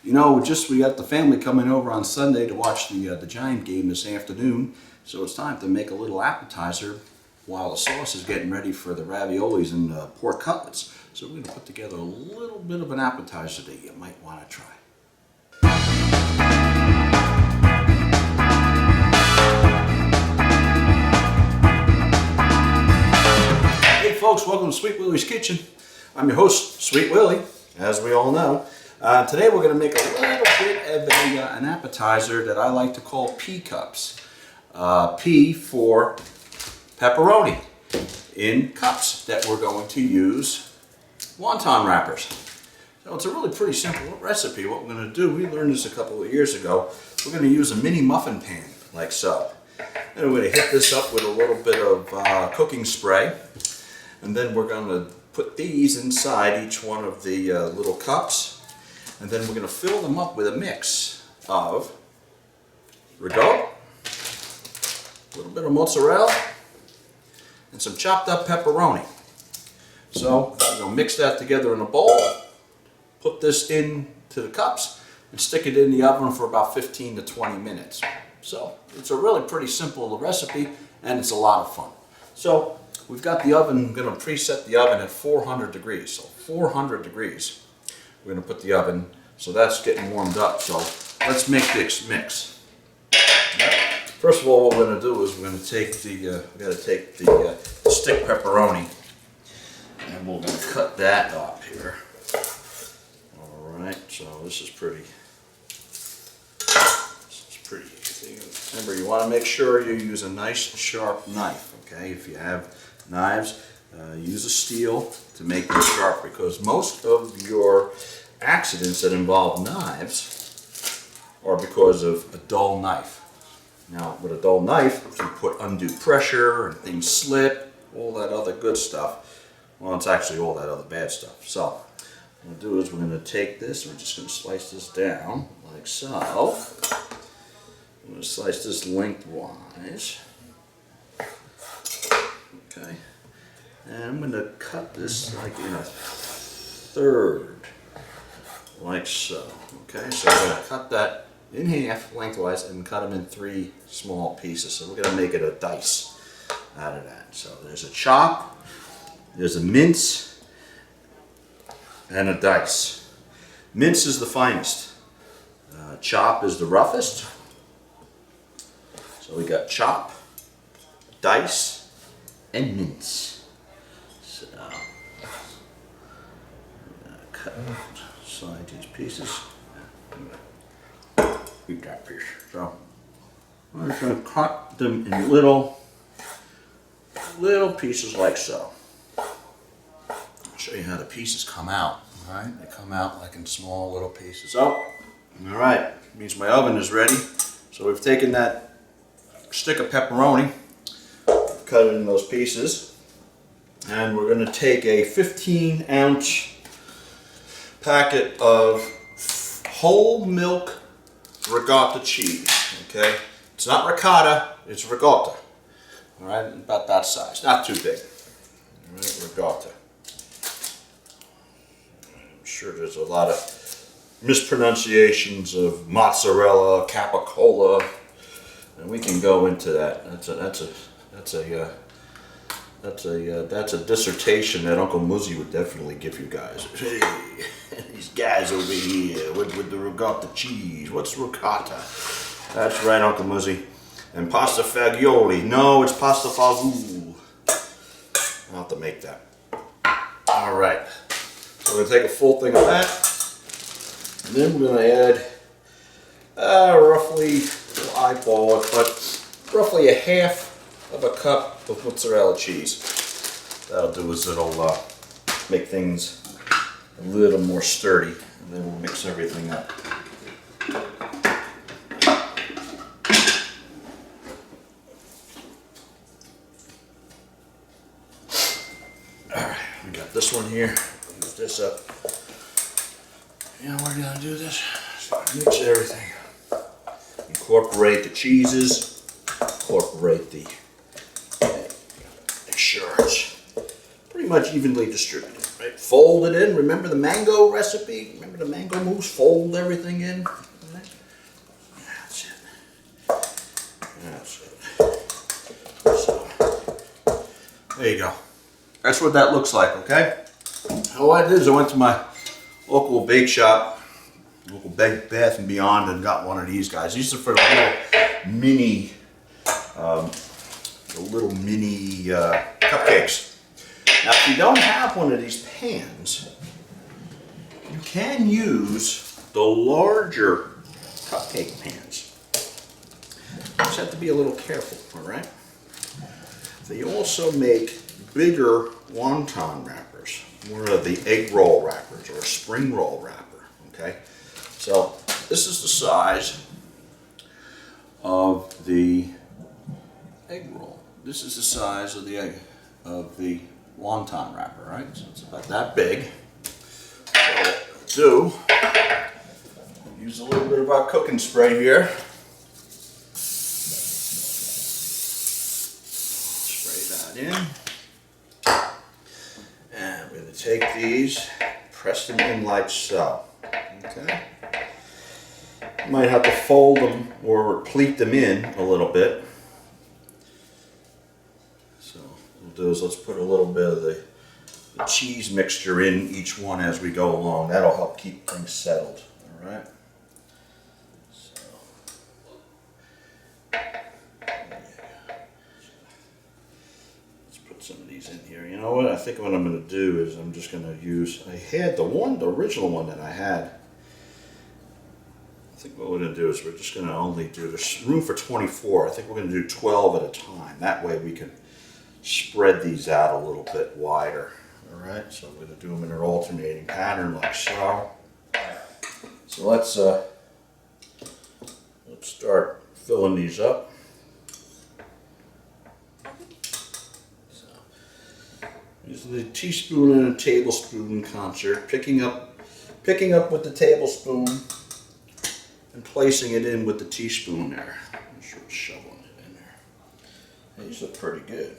You know, we got the family coming over on Sunday to watch the Giant game this afternoon, so it's time to make a little appetizer while the sauce is getting ready for the raviolis and pork cutlets. So we're going to put together a little bit of an appetizer that you might want to try. Hey folks, welcome to Sweet Willy's Kitchen. I'm your host, Sweet Willy, as we all know. Today we're going to make a little bit of an appetizer that I like to call P cups. P for pepperoni in cups that we're going to use wonton wrappers. So it's a really pretty simple recipe. What we're going to do, we learned this a couple of years ago. We're going to use a mini muffin pan like so. And we're going to hit this up with a little bit of cooking spray. And then we're going to put these inside each one of the little cups. And then we're going to fill them up with a mix of ricotta, a little bit of mozzarella, and some chopped up pepperoni. So we're going to mix that together in a bowl, put this into the cups, and stick it in the oven for about 15 to 20 minutes. So it's a really pretty simple recipe, and it's a lot of fun. So we've got the oven, I'm going to preset the oven at 400 degrees. So 400 degrees. We're going to put the oven, so that's getting warmed up. So let's make this mix. First of all, what we're going to do is we're going to take the stick pepperoni, and we're going to cut that up here. All right, so this is pretty easy. Remember, you want to make sure you use a nice sharp knife. Okay, if you have knives, use a steel to make them sharp, because most of your accidents that involve knives are because of a dull knife. Now, with a dull knife, if you put undue pressure and things slip, all that other good stuff, well, it's actually all that other bad stuff. So, what we're going to do is we're going to take this, we're just going to slice this down like so. I'm going to slice this lengthwise. Okay. And I'm going to cut this like in a third, like so. Okay, so we're going to cut that in half lengthwise and cut them in 3 small pieces. So we're going to make it a dice out of that. So there's a chop, there's a mince, and a dice. Mince is the finest. Chop is the roughest. So we got chop, dice, and mince. So I'm going to cut aside these pieces. Keep that piece. So I'm just going to cut them in little pieces like so. I'll show you how the pieces come out. All right, they come out like in small little pieces. So, all right, means my oven is ready. So we've taken that stick of pepperoni, cut it in those pieces, and we're going to take a 15-ounce packet of whole milk ricotta cheese. Okay, it's not ricotta, it's ricotta. All right, about that size, not too big. All right, ricotta. I'm sure there's a lot of mispronunciations of mozzarella, capicola, and we can go into that. That's a dissertation that Uncle Muzzy would definitely give you guys. Hey, these guys over here with the ricotta cheese. What's ricotta? That's right, Uncle Muzzy. And pasta fagioli. No, it's pasta fagioli. I'll have to make that. All right. So we're going to take a full thing of that. And then we're going to add roughly, we'll eyeball it, but roughly a half of a cup of mozzarella cheese. That'll do is it'll make things a little more sturdy, and then we'll mix everything up. Alright, we got this one here. Move this up. You know, we're going to do this. So mix everything. Incorporate the cheeses. Incorporate the. Make sure it's pretty much evenly distributed. Right, fold it in. Remember the mango recipe? Remember the mango mousse? Fold everything in. Right. That's it. That's it. So, there you go. That's what that looks like, okay? All I did is I went to my local bake shop, local Bath and Beyond, and got one of these guys. These are for the little mini cupcakes. Now, if you don't have one of these pans, you can use the larger cupcake pans. You just have to be a little careful, all right? They also make bigger wonton wrappers, more of the egg roll wrappers or a spring roll wrapper, okay? So this is the size of the egg roll. This is the size of the wonton wrapper, right? So it's about that big. So use a little bit of our cooking spray here. Spray that in. And we're going to take these, press them in like so. Okay. You might have to fold them or pleat them in a little bit. So what we'll do is let's put a little bit of the cheese mixture in each one as we go along. That'll help keep things settled. All right. So, let's put some of these in here. You know what? I think what I'm going to do is I'm just going to use. I had the original one that I had. I think what we're going to do is we're just going to only do, there's room for 24. I think we're going to do 12 at a time. That way we can spread these out a little bit wider. All right, so I'm going to do them in an alternating pattern like so. So let's start filling these up. So, using the teaspoon and a tablespoon concert, picking up with the tablespoon and placing it in with the teaspoon there. I'm sure shoveling it in there. These look pretty good.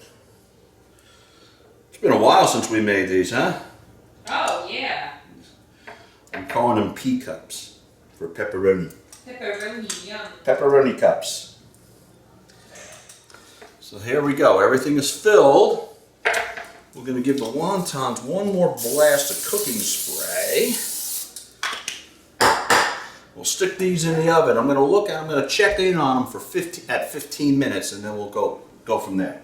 It's been a while since we made these, huh? Oh, yeah. I'm calling them pea cups for pepperoni. Pepperoni, yum. Pepperoni cups. So here we go. Everything is filled. We're going to give the wontons one more blast of cooking spray. We'll stick these in the oven. I'm going to check in on them for 15 minutes, and then we'll go from there.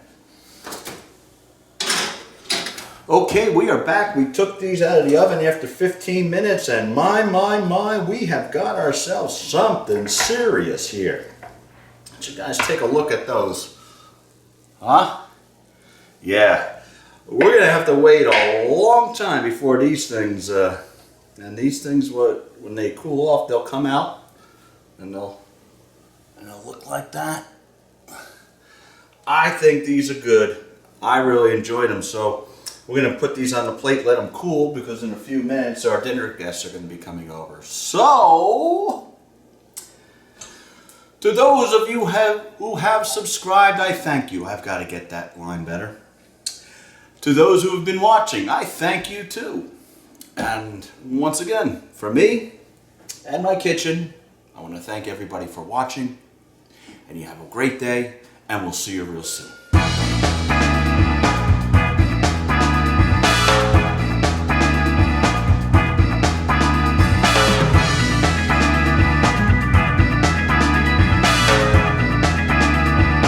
Okay, we are back. We took these out of the oven after 15 minutes, and my, we have got ourselves something serious here. Let you guys take a look at those. Huh? Yeah. We're going to have to wait a long time before these things, and these things, when they cool off, they'll come out, and they'll look like that. I think these are good. I really enjoyed them, so we're going to put these on the plate, let them cool, because in a few minutes our dinner guests are going to be coming over. So, to those of you who have subscribed, I thank you. I've got to get that line better. To those who have been watching, I thank you too. And once again, for me and my kitchen, I want to thank everybody for watching. And you have a great day, and we'll see you real soon.